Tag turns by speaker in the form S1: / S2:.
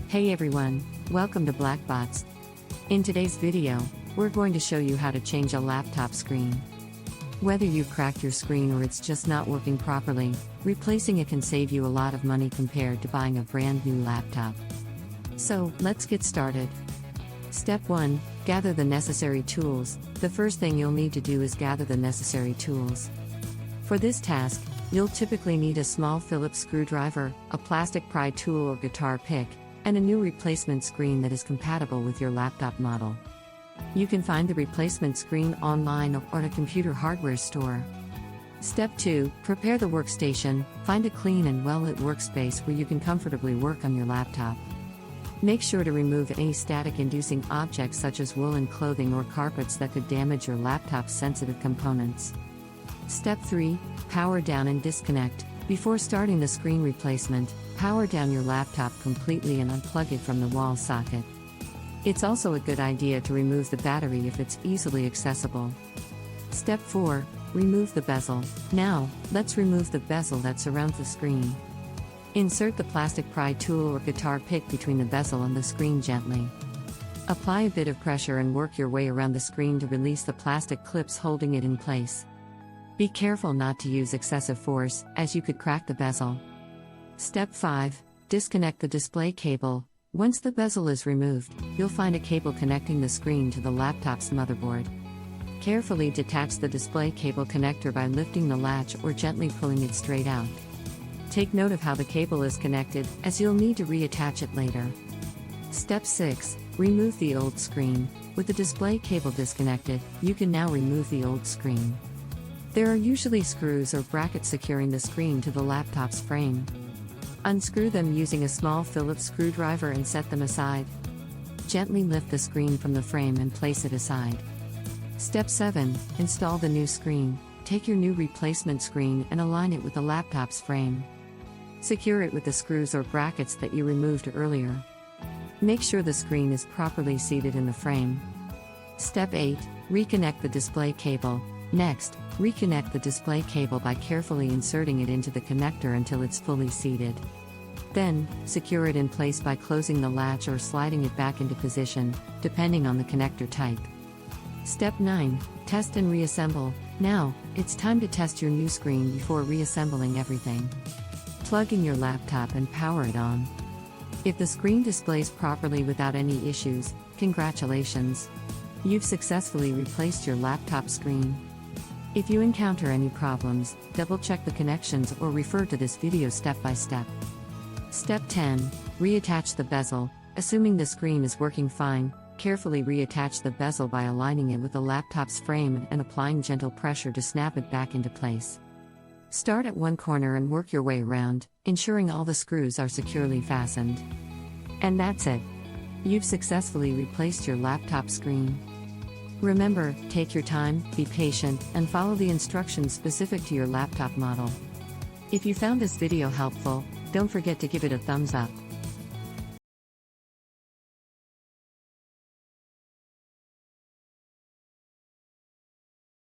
S1: Hey everyone, welcome to BlackBots. In today's video, we're going to show you how to change a laptop screen. Whether you've cracked your screen or it's just not working properly, replacing it can save you a lot of money compared to buying a brand new laptop. So, let's get started. Step 1. Gather the necessary tools. The first thing you'll need to do is gather the necessary tools. For this task, you'll typically need a small Phillips screwdriver, a plastic pry tool or guitar pick, and a new replacement screen that is compatible with your laptop model. You can find the replacement screen online or at a computer hardware store. Step 2. Prepare the workstation. Find a clean and well-lit workspace where you can comfortably work on your laptop. Make sure to remove any static-inducing objects such as woolen clothing or carpets that could damage your laptop's sensitive components. Step 3. Power down and disconnect. Before starting the screen replacement, power down your laptop completely and unplug it from the wall socket. It's also a good idea to remove the battery if it's easily accessible. Step 4. Remove the bezel. Now, let's remove the bezel that surrounds the screen. Insert the plastic pry tool or guitar pick between the bezel and the screen gently. Apply a bit of pressure and work your way around the screen to release the plastic clips holding it in place. Be careful not to use excessive force, as you could crack the bezel. Step 5. Disconnect the display cable. Once the bezel is removed, you'll find a cable connecting the screen to the laptop's motherboard. Carefully detach the display cable connector by lifting the latch or gently pulling it straight out. Take note of how the cable is connected, as you'll need to reattach it later. Step 6. Remove the old screen. With the display cable disconnected, you can now remove the old screen. There are usually screws or brackets securing the screen to the laptop's frame. Unscrew them using a small Phillips screwdriver and set them aside. Gently lift the screen from the frame and place it aside. Step 7. Install the new screen. Take your new replacement screen and align it with the laptop's frame. Secure it with the screws or brackets that you removed earlier. Make sure the screen is properly seated in the frame. Step 8. Reconnect the display cable. Next, reconnect the display cable by carefully inserting it into the connector until it's fully seated. Then, secure it in place by closing the latch or sliding it back into position, depending on the connector type. Step 9. Test and reassemble. Now, it's time to test your new screen before reassembling everything. Plug in your laptop and power it on. If the screen displays properly without any issues, congratulations! You've successfully replaced your laptop screen. If you encounter any problems, double-check the connections or refer to this video step by step. Step 10. Reattach the bezel. Assuming the screen is working fine, carefully reattach the bezel by aligning it with the laptop's frame and applying gentle pressure to snap it back into place. Start at one corner and work your way around, ensuring all the screws are securely fastened. And that's it. You've successfully replaced your laptop screen. Remember, take your time, be patient, and follow the instructions specific to your laptop model. If you found this video helpful, don't forget to give it a thumbs up.